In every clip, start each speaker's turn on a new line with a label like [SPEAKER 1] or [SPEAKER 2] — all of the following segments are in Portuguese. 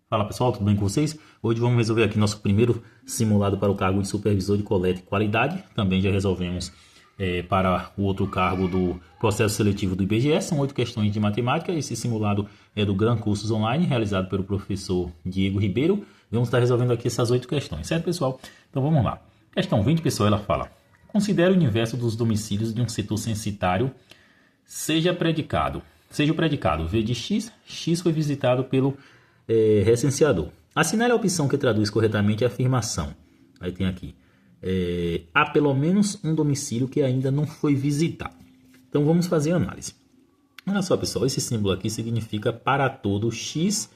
[SPEAKER 1] Fala pessoal, tudo bem com vocês? Hoje vamos resolver aqui nosso primeiro simulado para o cargo de supervisor de coleta e qualidade. Também já resolvemos para o outro cargo do processo seletivo do IBGE. São 8 questões de matemática. Esse simulado é do Gran Cursos Online, realizado pelo professor Diego Ribeiro. Vamos estar resolvendo aqui essas 8 questões, certo pessoal? Então vamos lá. Questão 20, pessoal, ela fala: considere o universo dos domicílios de um setor censitário seja o predicado V de x, x foi visitado pelo recenseador. Assinale a opção que traduz corretamente a afirmação. Aí tem aqui: há pelo menos um domicílio que ainda não foi visitado. Então vamos fazer a análise. Olha só, pessoal, esse símbolo aqui significa para todo x,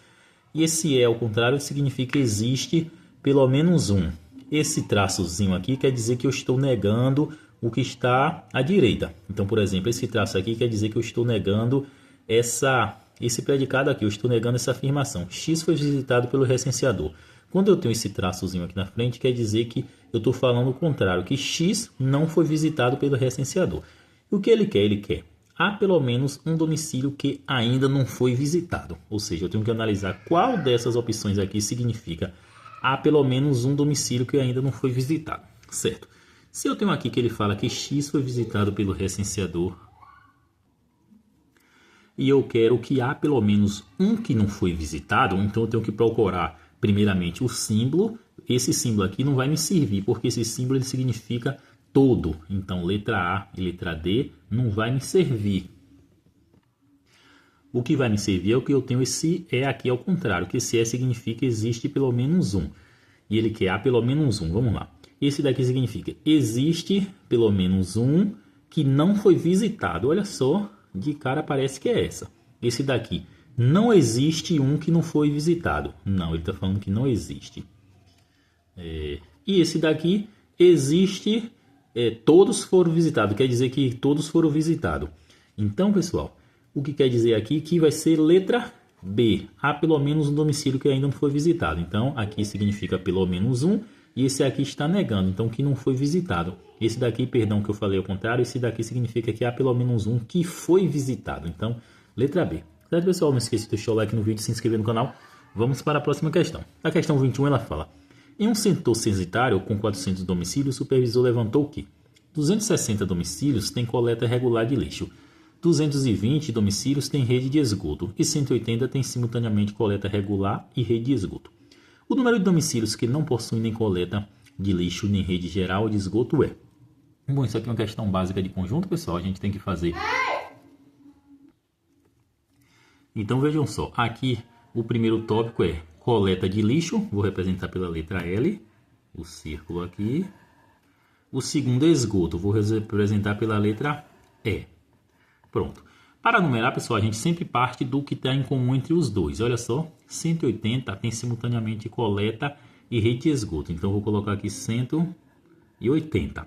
[SPEAKER 1] e esse ao contrário significa existe pelo menos um. Esse traçozinho aqui quer dizer que eu estou negando o que está à direita. Então, por exemplo, esse traço aqui quer dizer que eu estou negando esse predicado aqui, eu estou negando essa afirmação. X foi visitado pelo recenseador. Quando eu tenho esse traçozinho aqui na frente, quer dizer que eu estou falando o contrário, que X não foi visitado pelo recenseador. E o que ele quer? Ele quer: há pelo menos um domicílio que ainda não foi visitado. Ou seja, eu tenho que analisar qual dessas opções aqui significa há pelo menos um domicílio que ainda não foi visitado, certo? Se eu tenho aqui que ele fala que X foi visitado pelo recenseador, e eu quero que há pelo menos um que não foi visitado, então eu tenho que procurar primeiramente o símbolo. Esse símbolo aqui não vai me servir, porque esse símbolo ele significa todo. Então letra A e letra D não vai me servir. O que vai me servir é o que eu tenho esse E aqui ao contrário, que esse E significa existe pelo menos um. E ele quer há pelo menos um. Vamos lá. Esse daqui significa existe pelo menos um que não foi visitado. Olha só, de cara parece que é essa. Esse daqui, não existe um que não foi visitado. Não, ele está falando que não existe. E esse daqui, existe, todos foram visitados. Quer dizer que todos foram visitados. Então, pessoal, o que quer dizer aqui que vai ser letra B. Há pelo menos um domicílio que ainda não foi visitado. Então, aqui significa pelo menos um. E esse aqui está negando, então que não foi visitado. Esse daqui, perdão, que eu falei ao contrário, esse daqui significa que há pelo menos um que foi visitado. Então, letra B. Certo, pessoal? Não esqueça de deixar o like no vídeo e se inscrever no canal. Vamos para a próxima questão. A questão 21, ela fala: em um setor censitário com 400 domicílios, o supervisor levantou que 260 domicílios têm coleta regular de lixo, 220 domicílios têm rede de esgoto e 180 têm simultaneamente coleta regular e rede de esgoto. O número de domicílios que não possuem nem coleta de lixo nem rede geral de esgoto é... Bom, isso aqui é uma questão básica de conjunto, pessoal. A gente tem que fazer. Então vejam só. Aqui o primeiro tópico é coleta de lixo. Vou representar pela letra L. O círculo aqui. O segundo é esgoto. Vou representar pela letra E. Pronto. Para numerar, pessoal, a gente sempre parte do que está em comum entre os dois. Olha só, 180 tem simultaneamente coleta e rede de esgoto. Então, vou colocar aqui 180.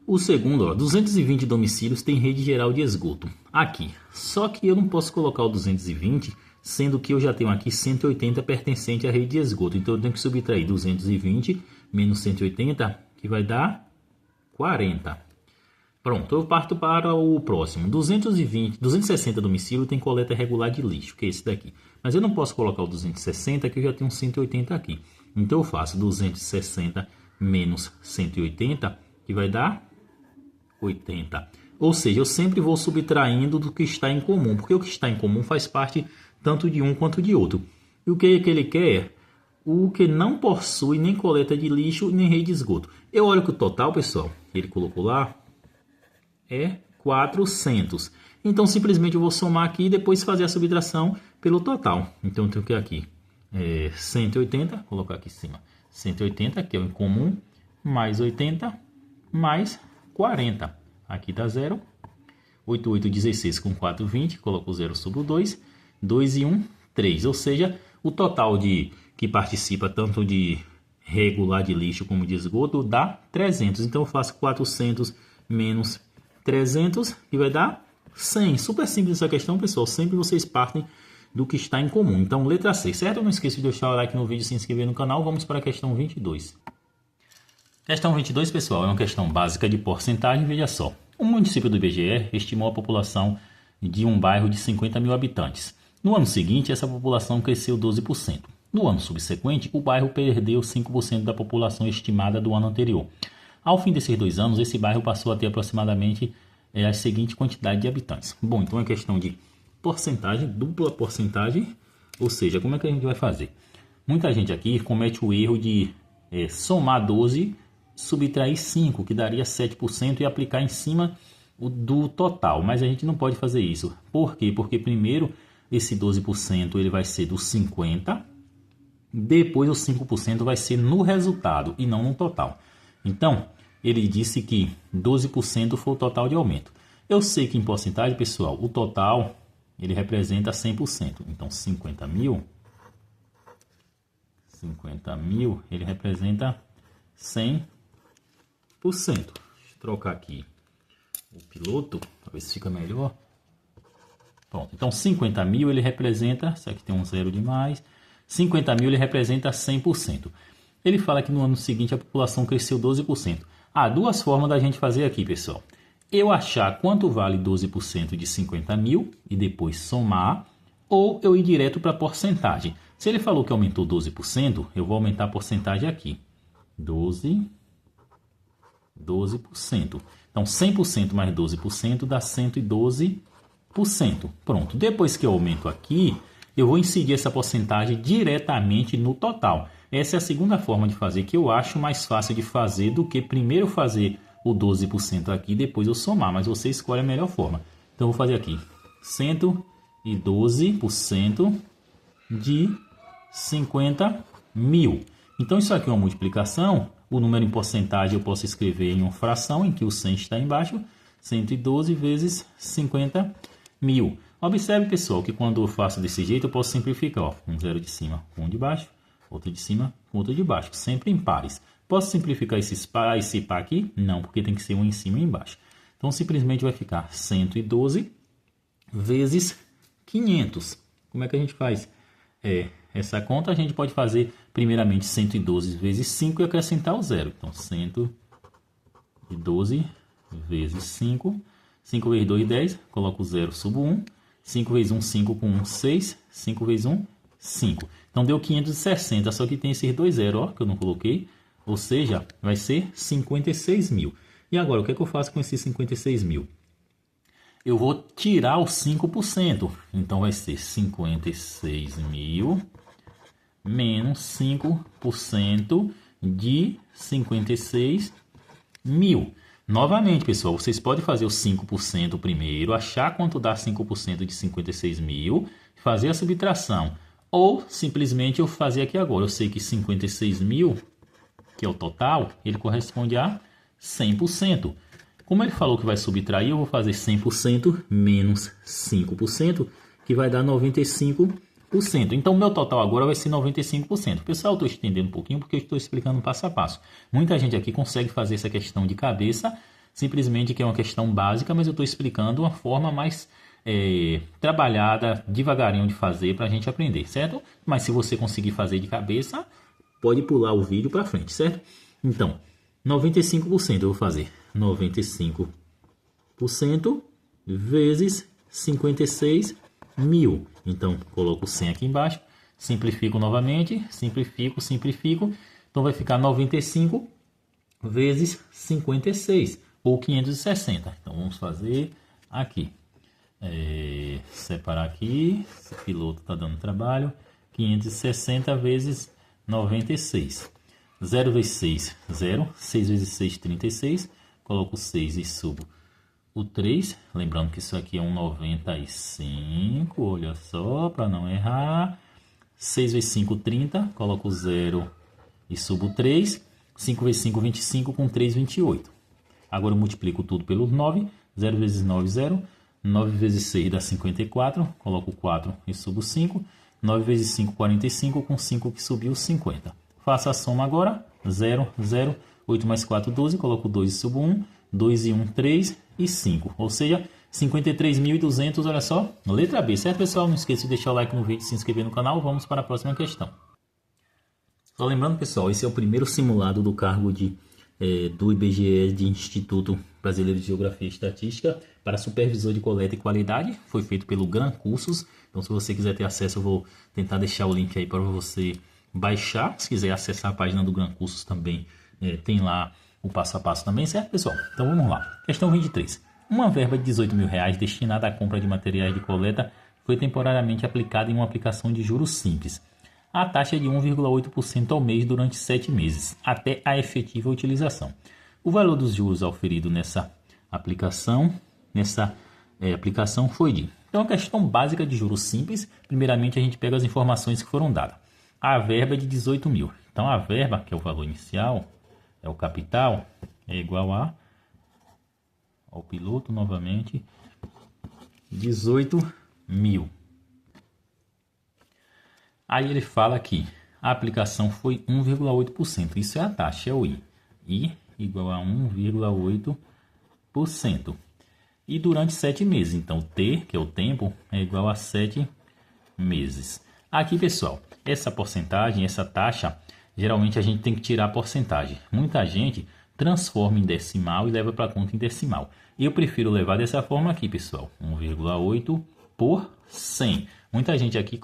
[SPEAKER 1] O segundo, 220 domicílios tem rede geral de esgoto. Aqui. Só que eu não posso colocar o 220, sendo que eu já tenho aqui 180 pertencente à rede de esgoto. Então, eu tenho que subtrair 220 menos 180, que vai dar 40. Pronto, eu parto para o próximo. 260 domicílios tem coleta regular de lixo, que é esse daqui. Mas eu não posso colocar o 260, que eu já tenho 180 aqui. Então eu faço 260 menos 180, que vai dar 80. Ou seja, eu sempre vou subtraindo do que está em comum, porque o que está em comum faz parte tanto de um quanto de outro. E o que ele quer? O que não possui nem coleta de lixo, nem rede de esgoto. Eu olho que o total, pessoal, ele colocou lá, é 400. Então, simplesmente eu vou somar aqui e depois fazer a subtração pelo total. Então, eu tenho que aqui 180, colocar aqui em cima 180, que é o incomum, mais 80, mais 40. Aqui dá 0. 8, 8, 16 com 4, 20. Coloco o 0 sobre o 2. 2 e 1, 3. Ou seja, o total que participa tanto de regular de lixo como de esgoto dá 300. Então, eu faço 400 menos 300, que vai dar 100. Super simples essa questão, pessoal. Sempre vocês partem do que está em comum. Então, letra C, certo? Não esqueça de deixar o like no vídeo e se inscrever no canal. Vamos para a questão 22. Questão 22, pessoal, é uma questão básica de porcentagem. Veja só. O município do IBGE estimou a população de um bairro de 50 mil habitantes. No ano seguinte, essa população cresceu 12%. No ano subsequente, o bairro perdeu 5% da população estimada do ano anterior. Ao fim desses 2 anos, esse bairro passou a ter aproximadamente a seguinte quantidade de habitantes. Bom, então é questão de porcentagem, dupla porcentagem, ou seja, como é que a gente vai fazer? Muita gente aqui comete o erro de somar 12, subtrair 5, que daria 7%, e aplicar em cima do total, mas a gente não pode fazer isso. Por quê? Porque primeiro esse 12% ele vai ser do 50, depois o 5% vai ser no resultado e não no total. Então, ele disse que 12% foi o total de aumento. Eu sei que em porcentagem, pessoal, o total ele representa 100%. Então, 50 mil, ele representa 100%. Deixa eu trocar aqui o piloto, para ver se fica melhor. Pronto, então 50 mil ele representa, isso aqui tem um zero demais, 50 mil ele representa 100%. Ele fala que no ano seguinte a população cresceu 12%. Há duas formas da gente fazer aqui, pessoal. Eu achar quanto vale 12% de 50 mil e depois somar, ou eu ir direto para a porcentagem. Se ele falou que aumentou 12%, eu vou aumentar a porcentagem aqui. 12%. Então, 100% mais 12% dá 112%. Pronto. Depois que eu aumento aqui, eu vou incidir essa porcentagem diretamente no total. Essa é a segunda forma de fazer, que eu acho mais fácil de fazer do que primeiro fazer o 12% aqui e depois eu somar. Mas você escolhe a melhor forma. Então, eu vou fazer aqui 112% de 50 mil. Então, isso aqui é uma multiplicação. O número em porcentagem eu posso escrever em uma fração, em que o 100 está embaixo. 112 vezes 50 mil. Observe, pessoal, que quando eu faço desse jeito, eu posso simplificar. Ó, um zero de cima com um de baixo, outro de cima com outro de baixo. Sempre em pares. Posso simplificar esse par aqui? Não, porque tem que ser um em cima e embaixo. Então, simplesmente vai ficar 112 vezes 500. Como é que a gente faz? Essa conta a gente pode fazer primeiramente 112 vezes 5 e acrescentar o zero. Então, 112 vezes 5. 5 vezes 2, 10. Coloco o zero, subo 1. 5 vezes 1, 5 com 1, 6. 5 vezes 1, 5. Então, deu 560, só que tem esses dois zeros, ó, que eu não coloquei. Ou seja, vai ser 56 mil. E agora, o que é que eu faço com esses 56 mil? Eu vou tirar os 5%. Então, vai ser 56 mil menos 5% de 56 mil. Novamente, pessoal, vocês podem fazer os 5% primeiro, achar quanto dá 5% de 56 mil, fazer a subtração. Ou, simplesmente, eu fazer aqui agora. Eu sei que 56 mil, que é o total, ele corresponde a 100%. Como ele falou que vai subtrair, eu vou fazer 100% menos 5%, que vai dar 95%. Então, o meu total agora vai ser 95%. Pessoal, eu estou estendendo um pouquinho porque eu estou explicando passo a passo. Muita gente aqui consegue fazer essa questão de cabeça, simplesmente que é uma questão básica, mas eu estou explicando uma forma mais trabalhada, devagarinho de fazer para a gente aprender, certo? Mas se você conseguir fazer de cabeça, pode pular o vídeo para frente, certo? Então, 95% eu vou fazer 95% vezes 56 mil. Então, coloco 100 aqui embaixo, simplifico novamente, simplifico. Então, vai ficar 95 vezes 56, ou 560. Então, vamos fazer aqui. Separar aqui, esse piloto está dando trabalho. 560 vezes 96. 0 vezes 6, 0. 6 vezes 6, 36. Coloco 6 e subo o 3, lembrando que isso aqui é um 95, olha só, para não errar. 6 vezes 5, 30, coloco 0 e subo 3. 5 vezes 5, 25, com 3, 28. Agora eu multiplico tudo pelo 9, 0 vezes 9, 0. 9 vezes 6 dá 54, coloco 4 e subo 5. 9 vezes 5, 45, com 5 que subiu, 50. Faço a soma agora, 0, 0, 8 mais 4, 12, coloco 2 e subo 1. 2 e 1, 3 e 5. Ou seja, 53.200, olha só. Letra B, certo, pessoal? Não esqueça de deixar o like no vídeo e se inscrever no canal. Vamos para a próxima questão. Só lembrando, pessoal, esse é o primeiro simulado do cargo do IBGE de Instituto Brasileiro de Geografia e Estatística para supervisor de coleta e qualidade. Foi feito pelo Gran Cursos. Então, se você quiser ter acesso, eu vou tentar deixar o link aí para você baixar. Se quiser acessar a página do Gran Cursos também, tem lá o passo a passo também, certo, pessoal? Então, vamos lá. Questão 23. Uma verba de R$18.000 destinada à compra de materiais de coleta foi temporariamente aplicada em uma aplicação de juros simples. A taxa é de 1,8% ao mês durante 7 meses, até a efetiva utilização. O valor dos juros auferido nessa aplicação foi de... Então, a questão básica de juros simples, primeiramente a gente pega as informações que foram dadas. A verba é de 18 mil. Então, a verba, que é o valor inicial, é o capital, é igual ao piloto, novamente, 18 mil. Aí ele fala que a aplicação foi 1,8%. Isso é a taxa, é o I. I igual a 1,8%. E durante 7 meses. Então, T, que é o tempo, é igual a 7 meses. Aqui, pessoal, essa porcentagem, essa taxa, geralmente a gente tem que tirar a porcentagem. Muita gente transforma em decimal e leva para a conta em decimal. Eu prefiro levar dessa forma aqui, pessoal. 1,8 por 100. Muita gente aqui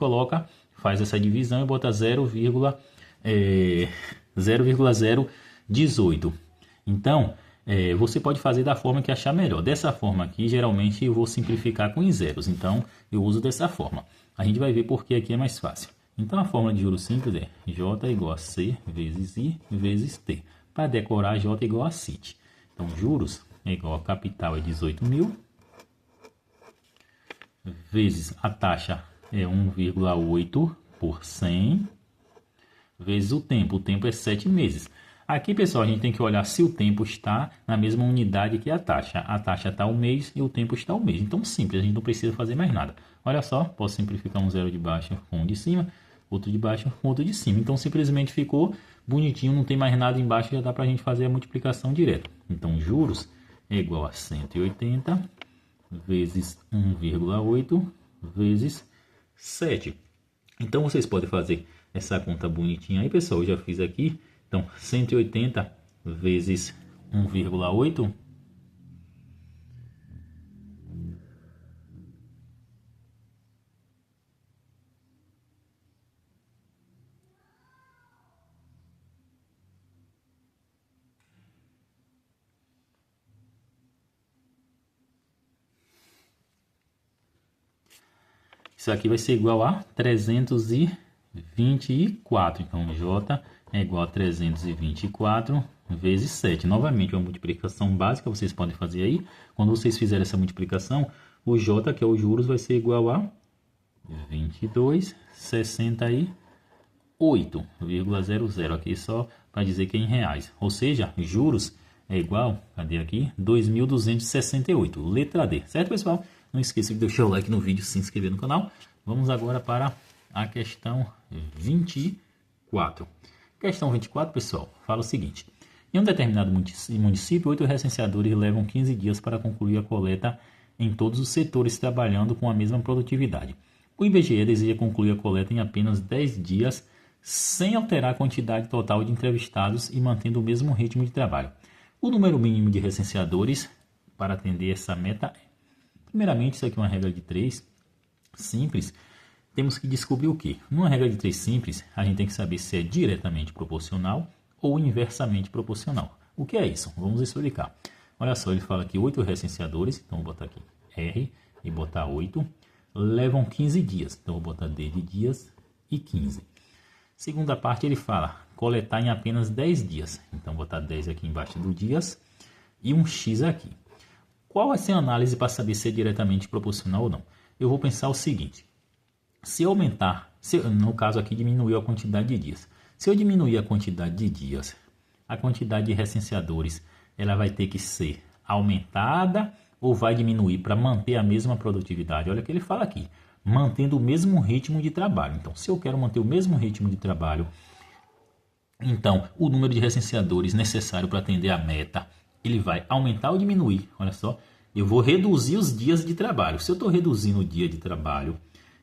[SPEAKER 1] faz essa divisão e bota 0,018. Então, você pode fazer da forma que achar melhor. Dessa forma aqui, geralmente eu vou simplificar com zeros. Então, eu uso dessa forma. A gente vai ver porque aqui é mais fácil. Então, a fórmula de juros simples é J igual a C vezes I vezes T. Para decorar, J igual a CIT. Então, juros é igual a capital é 18 mil. Vezes a taxa é 1,8 por 100. Vezes o tempo. O tempo é 7 meses. Aqui, pessoal, a gente tem que olhar se o tempo está na mesma unidade que a taxa. A taxa está o mês e o tempo está o mês. Então, simples, a gente não precisa fazer mais nada. Olha só, posso simplificar um zero de baixo com um de cima, outro de baixo com outro de cima. Então, simplesmente ficou bonitinho, não tem mais nada embaixo, já dá para a gente fazer a multiplicação direta. Então, juros é igual a 180 vezes 1,8 vezes 7. Então, vocês podem fazer essa conta bonitinha aí, pessoal. Eu já fiz aqui. Então, 180 vezes 1,8. Isso aqui vai ser igual a 324. Então, J é igual a 324 vezes 7. Novamente, uma multiplicação básica, vocês podem fazer aí. Quando vocês fizerem essa multiplicação, o J, que é os juros, vai ser igual a 22,68,00. Aqui só para dizer que é em reais. Ou seja, juros é igual, cadê aqui? 2.268. Letra D. Certo, pessoal? Não esqueça de deixar o like no vídeo e se inscrever no canal. Vamos agora para a questão 24. Questão 24, pessoal, fala o seguinte. Em um determinado município, 8 recenseadores levam 15 dias para concluir a coleta em todos os setores, trabalhando com a mesma produtividade. O IBGE deseja concluir a coleta em apenas 10 dias, sem alterar a quantidade total de entrevistados e mantendo o mesmo ritmo de trabalho. O número mínimo de recenseadores para atender essa meta é... Primeiramente, isso aqui é uma regra de 3 simples. Temos que descobrir o que? Numa regra de 3 simples, a gente tem que saber se é diretamente proporcional ou inversamente proporcional. O que é isso? Vamos explicar. Olha só, ele fala que 8 recenseadores, então vou botar aqui R e botar 8, levam 15 dias. Então vou botar D de dias e 15. Segunda parte, ele fala coletar em apenas 10 dias. Então vou botar 10 aqui embaixo do dias e um X aqui. Qual vai ser a análise para saber se é diretamente proporcional ou não? Eu vou pensar o seguinte. Se aumentar, no caso aqui diminuiu a quantidade de dias. Se eu diminuir a quantidade de dias, a quantidade de recenseadores, ela vai ter que ser aumentada ou vai diminuir para manter a mesma produtividade? Olha o que ele fala aqui. Mantendo o mesmo ritmo de trabalho. Então, se eu quero manter o mesmo ritmo de trabalho, então o número de recenseadores necessário para atender a meta, ele vai aumentar ou diminuir. Olha só, eu vou reduzir os dias de trabalho. Se eu estou reduzindo o dia de trabalho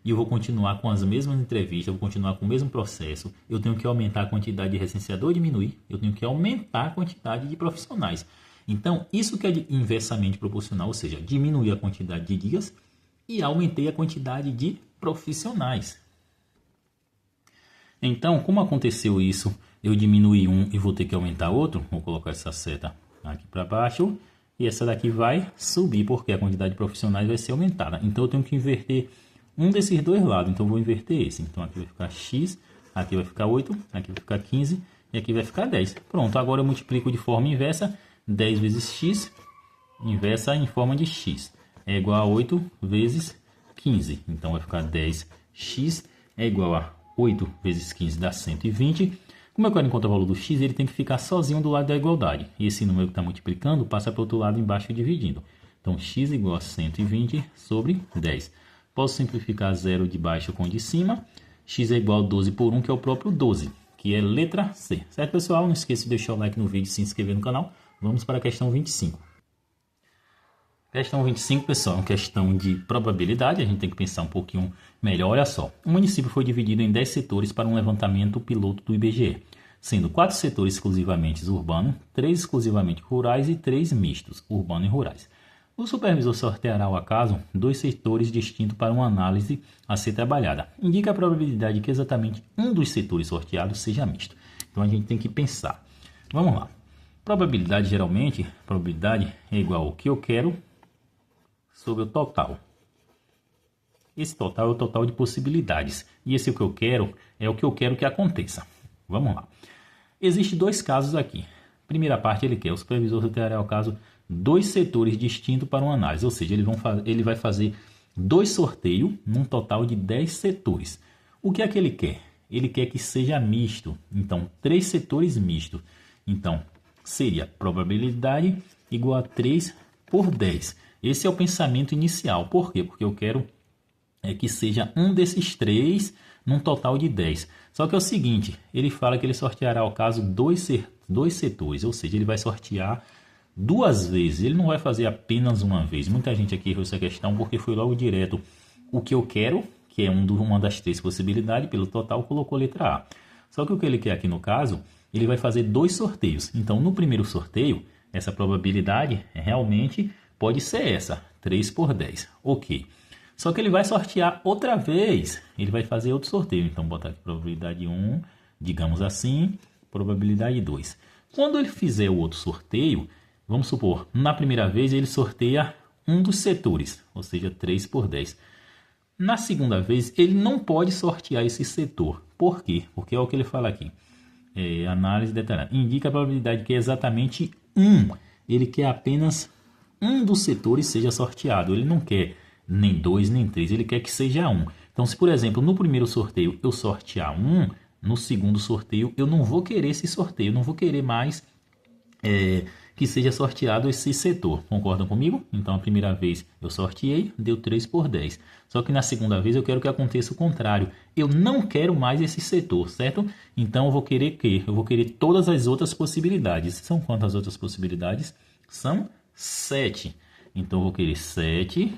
[SPEAKER 1] e eu vou continuar com as mesmas entrevistas, eu vou continuar com o mesmo processo, eu tenho que aumentar a quantidade de recenseador ou diminuir? Eu tenho que aumentar a quantidade de profissionais. Então, isso que é inversamente proporcional, ou seja, diminuir a quantidade de dias e aumentei a quantidade de profissionais. Então, como aconteceu isso, eu diminuí um e vou ter que aumentar outro. Vou colocar essa seta aqui para baixo e essa daqui vai subir porque a quantidade de profissionais vai ser aumentada. Então, eu tenho que inverter um desses dois lados. Então, eu vou inverter esse. Então, aqui vai ficar x, aqui vai ficar 8, aqui vai ficar 15 e aqui vai ficar 10. Pronto, agora eu multiplico de forma inversa. 10 vezes x, inversa em forma de x, é igual a 8 vezes 15. Então, vai ficar 10x é igual a 8 vezes 15 dá 120. Como eu quero encontrar o valor do x, ele tem que ficar sozinho do lado da igualdade. E esse número que está multiplicando passa para o outro lado embaixo dividindo. Então, x igual a 120 sobre 10. Posso simplificar 0 de baixo com de cima. X é igual a 12 por 1, que é o próprio 12, que é letra C. Certo, pessoal? Não esqueça de deixar o like no vídeo e se inscrever no canal. Vamos para a questão 25. Questão 25, pessoal, é uma questão de probabilidade. A gente tem que pensar um pouquinho melhor. Olha só, o município foi dividido em 10 setores para um levantamento piloto do IBGE, sendo 4 setores exclusivamente urbanos, 3 exclusivamente rurais e 3 mistos, urbano e rurais. O supervisor sorteará ao acaso 2 setores distintos para uma análise a ser trabalhada. Indica a probabilidade que exatamente um dos setores sorteados seja misto. Então a gente tem que pensar. Vamos lá. Probabilidade, geralmente, probabilidade é igual ao que eu quero sobre o total. Esse total é o total de possibilidades. E esse que eu quero é o que eu quero que aconteça. Vamos lá. Existem 2 casos aqui. Primeira parte, ele quer. O supervisor sorteará ao caso 2 setores distintos para uma análise. Ou seja, ele vai fazer 2 sorteios num total de 10 setores. O que é que ele quer? Ele quer que seja misto. Então, 3 setores mistos. Então, seria probabilidade igual a 3 por 10. Esse é o pensamento inicial. Por quê? Porque eu quero que seja um desses 3 num total de 10. Só que é o seguinte, ele fala que ele sorteará ao caso 2 setores, ou seja, ele vai sortear 2 vezes. Ele não vai fazer apenas uma vez. Muita gente aqui errou essa questão porque foi logo direto o que eu quero, que é uma das 3 possibilidades, pelo total colocou letra A. Só que o que ele quer aqui no caso, ele vai fazer 2 sorteios. Então, no primeiro sorteio, essa probabilidade realmente pode ser essa, 3 por 10. Ok. Só que ele vai sortear outra vez. Ele vai fazer outro sorteio. Então, botar aqui probabilidade 1, digamos assim, probabilidade 2. Quando ele fizer o outro sorteio, vamos supor, na primeira vez ele sorteia um dos setores, ou seja, 3 por 10. Na segunda vez, ele não pode sortear esse setor. Por quê? Porque é o que ele fala aqui. Análise detalhada. Indica a probabilidade que é exatamente 1. Ele quer apenas um dos setores seja sorteado. Ele não quer nem 2, nem 3. Ele quer que seja 1. Então, se por exemplo, no primeiro sorteio eu sortear 1, no segundo sorteio eu não vou querer esse sorteio. Eu não vou querer mais que seja sorteado esse setor. Concordam comigo? Então, a primeira vez eu sorteei, deu 3 por 10. Só que na segunda vez eu quero que aconteça o contrário. Eu não quero mais esse setor, certo? Então, eu vou querer que? Eu vou querer todas as outras possibilidades. São quantas outras possibilidades? São 7. Então, eu vou querer 7.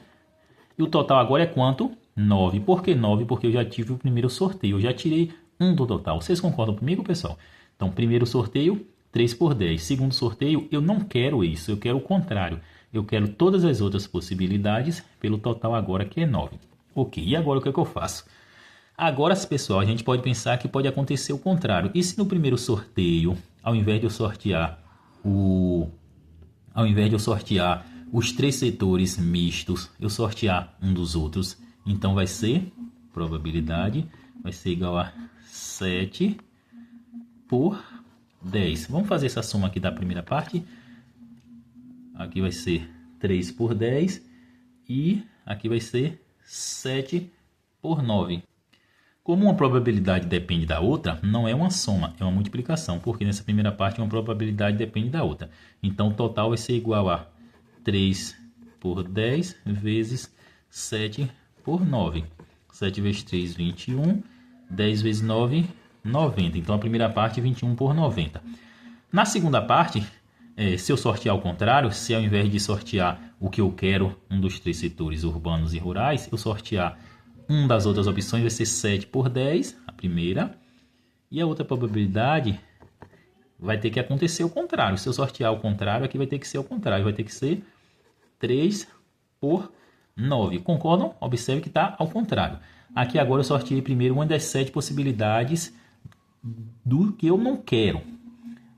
[SPEAKER 1] E o total agora é quanto? 9. Por que 9? Porque eu já tive o primeiro sorteio. Eu já tirei 1 do total. Vocês concordam comigo, pessoal? Então, primeiro sorteio, 3 por 10. Segundo sorteio, eu não quero isso. Eu quero o contrário. Eu quero todas as outras possibilidades pelo total agora que é 9. Ok, e agora o que é que eu faço? Agora, pessoal, a gente pode pensar que pode acontecer o contrário. E se no primeiro sorteio, ao invés de eu sortear os 3 setores mistos, eu sortear um dos outros, então vai ser probabilidade vai ser igual a 7 por 10. Vamos fazer essa soma aqui da primeira parte. Aqui vai ser 3 por 10 e aqui vai ser 7 por 9. Como uma probabilidade depende da outra, não é uma soma, é uma multiplicação, porque nessa primeira parte uma probabilidade depende da outra. Então o total vai ser igual a 3 por 10 vezes 7 por 9. 7 vezes 3, 21. 10 vezes 9, 90. Então a primeira parte, 21 por 90. Na segunda parte, se eu sortear ao contrário, se ao invés de sortear o que eu quero, um dos 3 setores urbanos e rurais, eu sortear uma das outras opções, vai ser 7 por 10, a primeira. E a outra probabilidade vai ter que acontecer o contrário. Se eu sortear o contrário, aqui vai ter que ser o contrário. Vai ter que ser 3 por 9. Concordam? Observe que está ao contrário. Aqui agora eu sorteei primeiro uma das 7 possibilidades do que eu não quero.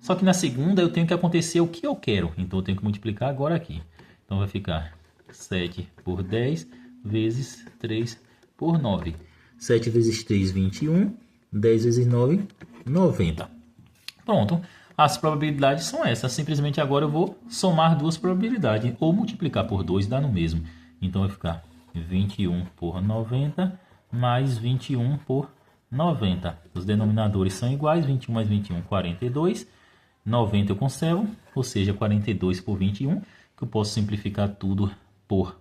[SPEAKER 1] Só que na segunda eu tenho que acontecer o que eu quero. Então eu tenho que multiplicar agora aqui. Então vai ficar 7 por 10 vezes 3 por 9. 7 vezes 3, 21. 10 vezes 9, 90. Pronto. As probabilidades são essas. Simplesmente agora eu vou somar duas probabilidades. Ou multiplicar por 2 dá no mesmo. Então vai ficar 21 por 90 mais 21 por 90. Os denominadores são iguais. 21 mais 21, 42. 90 eu conservo, ou seja, 42 por 21, que eu posso simplificar tudo por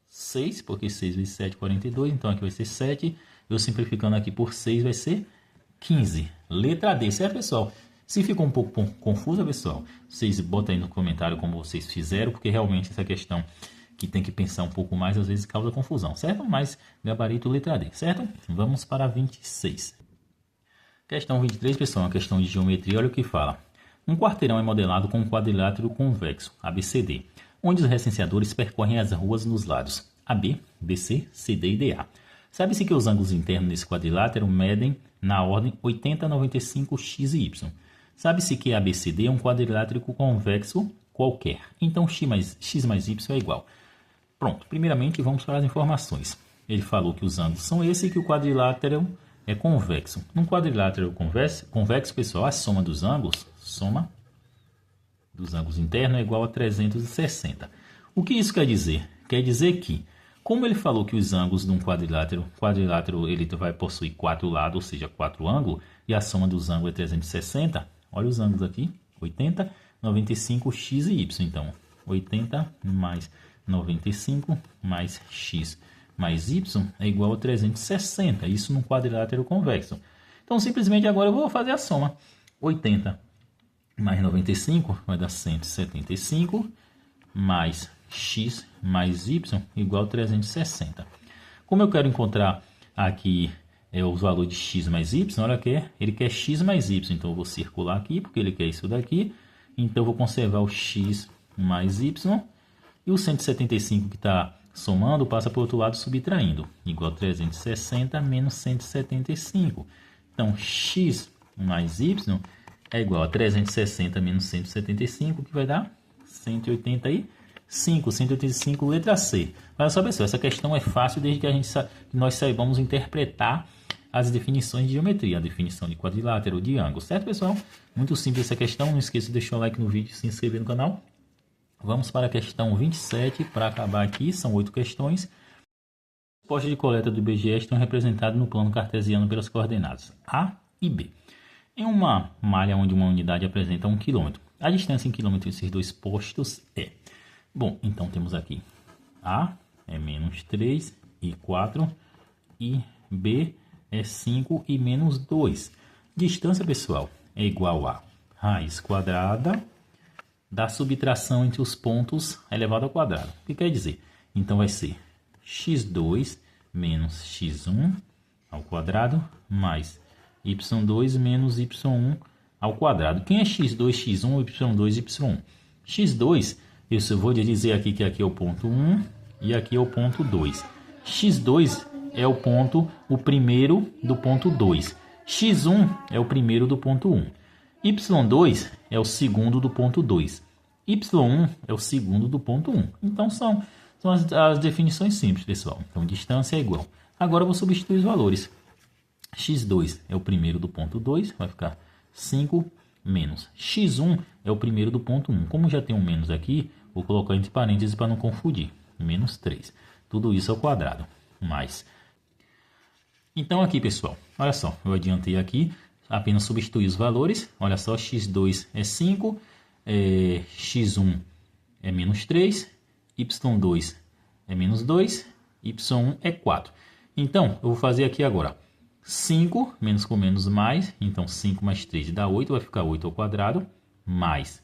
[SPEAKER 1] 6, porque 6 vezes 7 é 42, então aqui vai ser 7. Eu simplificando aqui por 6 vai ser 15. Letra D, certo, pessoal? Se ficou um pouco confusa, pessoal, vocês botem aí no comentário como vocês fizeram, porque realmente essa questão que tem que pensar um pouco mais, às vezes causa confusão, certo? Mas gabarito letra D, certo? Vamos para 26. Questão 23, pessoal, uma questão de geometria, olha o que fala. Um quarteirão é modelado com um quadrilátero convexo, ABCD, onde os recenseadores percorrem as ruas nos lados AB, BC, CD e DA. Sabe-se que os ângulos internos desse quadrilátero medem na ordem 80, 95, x e y. Sabe-se que ABCD é um quadrilátero convexo qualquer, então x mais y é igual. Pronto, primeiramente vamos para as informações. Ele falou que os ângulos são esses e que o quadrilátero é convexo. Num quadrilátero convexo, pessoal, a soma dos ângulos internos é igual a 360. O que isso quer dizer? Quer dizer que, como ele falou que os ângulos de um quadrilátero ele vai possuir 4 lados, ou seja, 4 ângulos, e a soma dos ângulos é 360, olha os ângulos aqui, 80, 95, x e y. Então, 80 mais 95 mais x mais y é igual a 360, isso num quadrilátero convexo. Então, simplesmente agora eu vou fazer a soma. 80 mais 95 vai dar 175, mais x mais y igual a 360. Como eu quero encontrar aqui os valores de x mais y, olha que ele quer x mais y, então eu vou circular aqui, porque ele quer isso daqui. Então eu vou conservar o x mais y, e o 175 que está somando passa para o outro lado subtraindo, igual a 360 menos 175. Então x mais y é igual a 360 menos 175, que vai dar 185. 185, letra C. Olha só, pessoal, essa questão é fácil desde que nós saibamos interpretar as definições de geometria, a definição de quadrilátero, de ângulo, certo, pessoal? Muito simples essa questão, não esqueça de deixar o like no vídeo e se inscrever no canal. Vamos para a questão 27, para acabar aqui, são 8 questões. Os postos de coleta do IBGE estão representados no plano cartesiano pelas coordenadas A e B. Em uma malha onde uma unidade apresenta 1 km, a distância em quilômetro desses dois postos é... Bom, então temos aqui A é menos 3 e 4 e B é 5 e menos 2. Distância, pessoal, é igual a raiz quadrada da subtração entre os pontos elevado ao quadrado. O que quer dizer? Então vai ser x2 menos x1 ao quadrado mais y2 menos y1 ao quadrado. Quem é x2, x1, y2, y1? x2, eu vou dizer aqui que aqui é o ponto 1 e aqui é o ponto 2. x2 é o primeiro do ponto 2. x1 é o primeiro do ponto 1. y2 é o segundo do ponto 2. y1 é o segundo do ponto 1. Então são as definições simples, pessoal. Então distância é igual. Agora eu vou substituir os valores. x2 é o primeiro do ponto 2, vai ficar 5 menos. x1 é o primeiro do ponto 1. Como já tem um menos aqui, vou colocar entre parênteses para não confundir. Menos 3. Tudo isso ao quadrado. Mais. Então aqui, pessoal, olha só, eu adiantei aqui, apenas substituir os valores. Olha só, x2 é 5, x1 é menos 3, y2 é menos 2, y1 é 4. Então, eu vou fazer aqui agora 5, menos com menos mais, então 5 mais 3 dá 8, vai ficar 8 ao quadrado, mais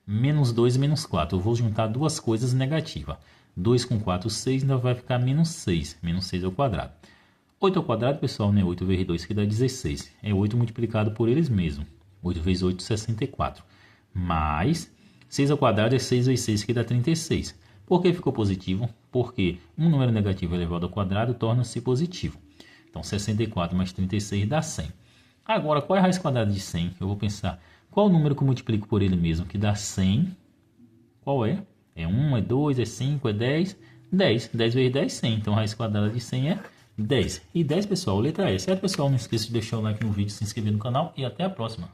[SPEAKER 1] menos 2 menos 4. Eu vou juntar duas coisas negativas. 2 com 4, 6, ainda vai ficar menos 6, menos 6 ao quadrado. 8 ao quadrado, pessoal, não é 8 vezes 2 que dá 16. É 8 multiplicado por eles mesmos. 8 vezes 8, 64. Mais 6 ao quadrado é 6 vezes 6, que dá 36. Por que ficou positivo? Porque um número negativo elevado ao quadrado torna-se positivo. Então, 64 mais 36 dá 100. Agora, qual é a raiz quadrada de 100? Eu vou pensar, qual o número que eu multiplico por ele mesmo, que dá 100? Qual é? É 1, é 2, é 5, é 10? 10. 10 vezes 10, 100. Então, a raiz quadrada de 100 é 10. E 10, pessoal, letra E. Certo, pessoal? Não esqueça de deixar o like no vídeo, se inscrever no canal e até a próxima.